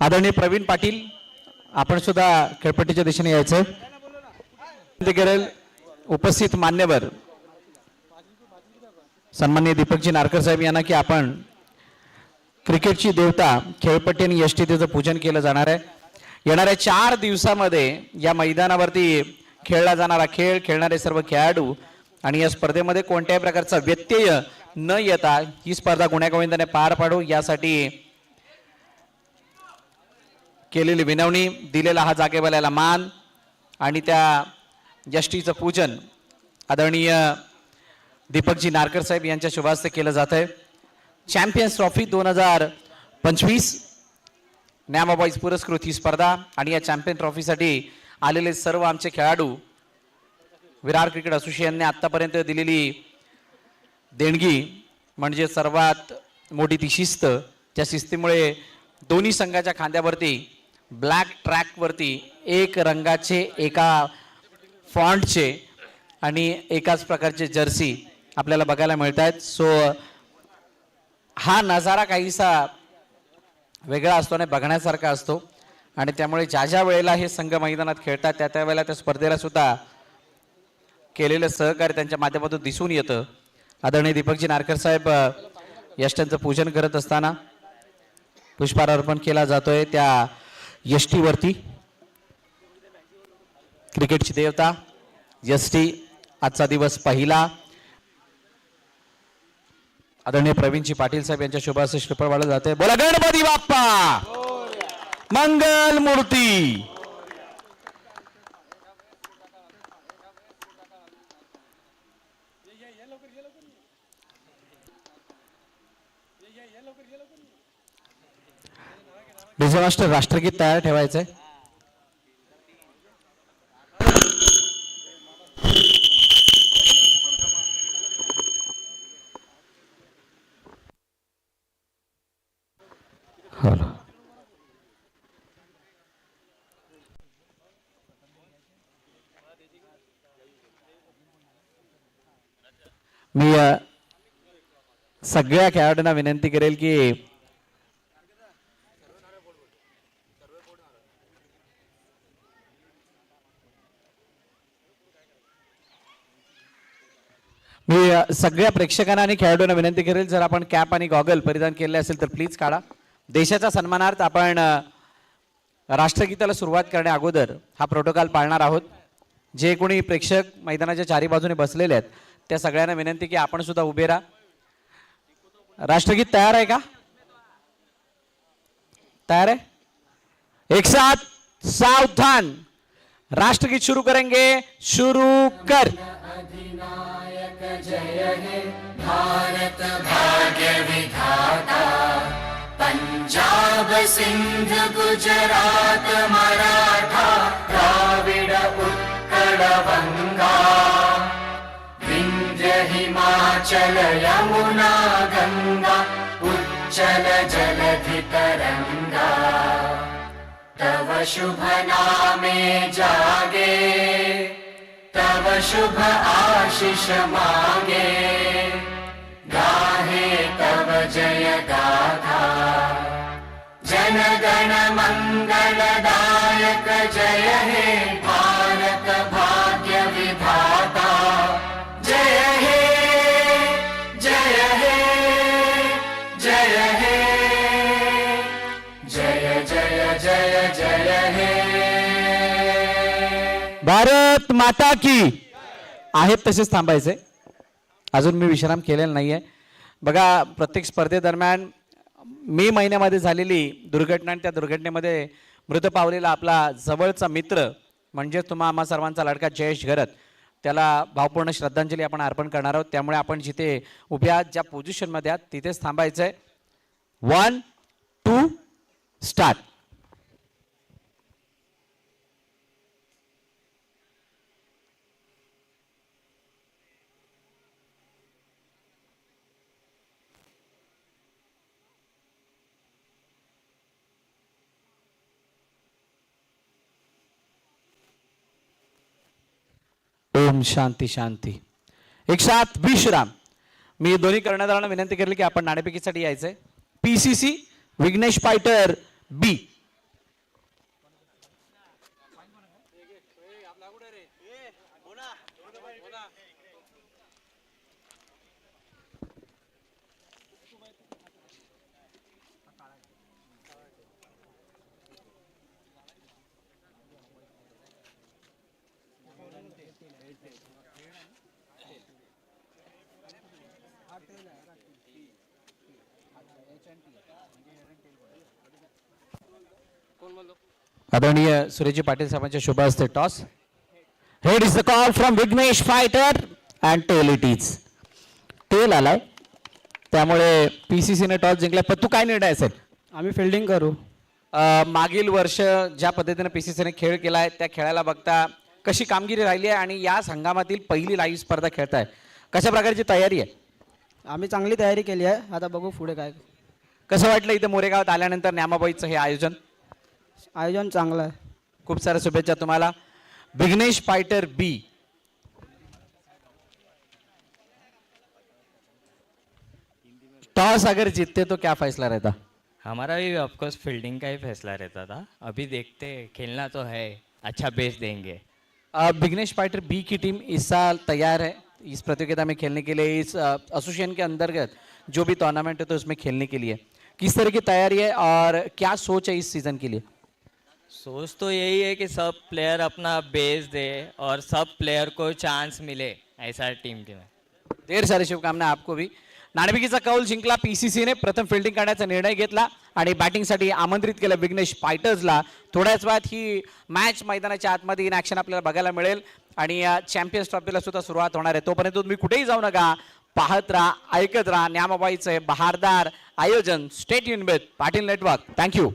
आदरणीय प्रवीण पाटील आपण सुद्धा खेळपट्टीच्या दिशेने यायचं करेल। उपस्थित मान्यवर सन्माननीय दीपकजी नारकर साहेब यांना की आपण क्रिकेटची देवता खेळपट्टी आणि यष्टीतेचं पूजन केलं जाणार आहे। येणाऱ्या 4 दिवसामध्ये या मैदानावरती खेळला जाणारा खेळ, खेळणारे सर्व खेळाडू आणि या स्पर्धेमध्ये कोणत्याही प्रकारचा व्यत्यय न येता ही स्पर्धा गुण्यागोविंदाने पार पाडू यासाठी केलेली विनवणी, दिलेला हा जागेवाल्याला मान आणि त्या यष्टीचं पूजन आदरणीय दीपकजी नारकर साहेब यांच्या शुभ हस्ते केलं जात आहे। चॅम्पियन्स ट्रॉफी 2025 न्यामाबाईज पुरस्कृत ही स्पर्धा आणि या चॅम्पियन ट्रॉफीसाठी आलेले सर्व आमचे खेळाडू विरार क्रिकेट असोसिएशनने आतापर्यंत दिलेली देणगी म्हणजे सर्वात मोठी ती शिस्त। त्या शिस्तीमुळे दोन्ही संघाच्या खांद्यावरती ब्लॅक ट्रॅकवरती एक रंगाचे एका फॉन्टचे आणि एकाच प्रकारचे जर्सी आपल्याला बघायला मिळत आहेत। सो हा नजारा काहीसा वेगळा असतो आणि बघण्यासारखा असतो आणि त्यामुळे ज्या ज्या वेळेला हे संघ मैदानात खेळतात त्या त्या वेळेला त्या स्पर्धेला सुद्धा केलेलं सहकार्य त्यांच्या माध्यमातून दिसून येतं। आदरणीय दीपकजी नारकर साहेब यष्ट्यांचं पूजन करत असताना पुष्पहार अर्पण केला जातोय त्या यष्टीवरती। क्रिकेटची देवता यष्टी आजचा दिवस पहिला आदरणीय प्रवीणजी पाटील साहेब यांच्या शुभ हस्ते श्रीफळ वाढलं जाते। बोला गणपती बाप्पा मंगल मूर्ती। डीजे मास्टर राष्ट्रगीत तयार ठेवायचंय। मी सगळ्या खेळाडूंना विनंती करेल की सगळ्या प्रेक्षकांना आणि खेळाडूंना विनंती करेल जर आपण कॅप आणि गॉगल परिधान केले असेल तर प्लीज काढा। देशाच्या सन्मानार्थ आपण राष्ट्रगीताला सुरुवात करण्या अगोदर हा प्रोटोकॉल पाळणार आहोत। जे कोणी प्रेक्षक मैदानाच्या चारी बाजूने बसलेले आहेत त्या सगळ्यांना विनंती की आपण सुद्धा उभे राहा। राष्ट्रगीत तयार आहे का? तयार है? एक साथ सावधान राष्ट्रगीत शुरू करेंगे। शुरू कर। अधिनायक जय हे भारत भाग्य विधाता, पंजाब सिंध गुजरात मराठा द्राविड उत्कल बंगा, विंध्य हिमाचल यमुना गंगा उच्चल जलधि तरंगा, तव शुभ नामे जागे तव शुभ आशीष मांगे, गाहे तव जय गाथा जन गण मंगलदायक जय हे भारत भाग्य विधाता, जय हे जय हे जय हे जय जय जय जय हे। भारत माता की आहेत तसेच थांबायचे। अजून मी विश्राम केलेला नाहीये। बघा प्रत्येक स्पर्धेदरम्यान मे महिन्यामध्ये झालेली दुर्घटना आणि त्या दुर्घटनेमध्ये मृत पावलेला आपला जवळचा मित्र म्हणजे तुम्हा आम्हा सर्वांचा लाडका जयेश घरत त्याला भावपूर्ण श्रद्धांजली आपण अर्पण करणार आहोत। त्यामुळे आपण जिथे उभ्या आहात ज्या पोझिशनमध्ये आहात तिथेच थांबायचंय। 1 2 स्टार्ट। ओम शांती शांती। एक साथ विश्राम। मी दोन्ही कर्णधारांना विनंती केली की आपण नाणेफेकीसाठी यायचंय। पीसीसी विघ्नेश पायटर बी आदरणीय सुरेशजी पाटील साहेबांच्या शुभ हस्ते toss. Head is the call from Vighnesh fighter and tail it is. Tail आलाय त्यामुळे पीसीसीने टॉस जिंकलाय. पण तू काय निर्णय असेल? आम्ही फिल्डिंग करू. मागील वर्ष ज्या पद्धतीने पीसीसीने खेळ केलाय त्या खेळाला बघता कशी कामगिरी राहिली आहे आणि या संघामातील पहिली लाईव्ह स्पर्धा खेळताय, कशा प्रकारची तयारी आहे? आम्ही चांगली तयारी केली आहे. आता बघू पुढे काय. कसं वाटलं इथं मोरेगावात आल्यानंतर न्यामाबाईचं हे आयोजन? आयोजन चांगलं आहे. खूप साऱ्या शुभेच्छा तुम्हाला. विघ्नेश फाइटर बी. टॉस अगर जीतते तो क्या फैसला रहता? हमारा भी ऑफकोर्स फील्डिंग का ही फैसला रहता था. अभी देखते हैं, खेलना तो है, अच्छा बेस देंगे. विघ्नेश फाइटर बी की टीम इस साल तैयार है इस प्रतियोगिता में खेलने के लिए, इस एसोसिएशन के अंतर्गत जो भी टूर्नामेंट है तो उसमें खेलने के लिए किस तरह की तैयारी है और क्या सोच है इस सीजन के लिए? सोच तो यही है कि सब प्लेयर अपना बेस दे और सब प्लेयर को चांस मिले, ऐसा टीम के में. ढेर सारी शुभकामना आपको भी. नाणेफेकीचा कौल जिंकला पीसीसीने. प्रथम फिल्डिंग करण्याचा निर्णय घेतला आणि बॅटिंगसाठी आमंत्रित केलं विघ्नेश फायटर्सला. थोड्याच वेळात ही मॅच मैदानाच्या आतमध्ये इन ॲक्शन आपल्याला बघायला मिळेल आणि चॅम्पियन्स ट्रॉफीला सुद्धा सुरुवात होणार आहे. तोपर्यंत तुम्ही कुठेही जाऊ नका, पाहत राहा, ऐकत राहा न्यामाबाईचं हे बहारदार आयोजन. स्टेट युन विथ पाटील नेटवर्क. थँक्यू.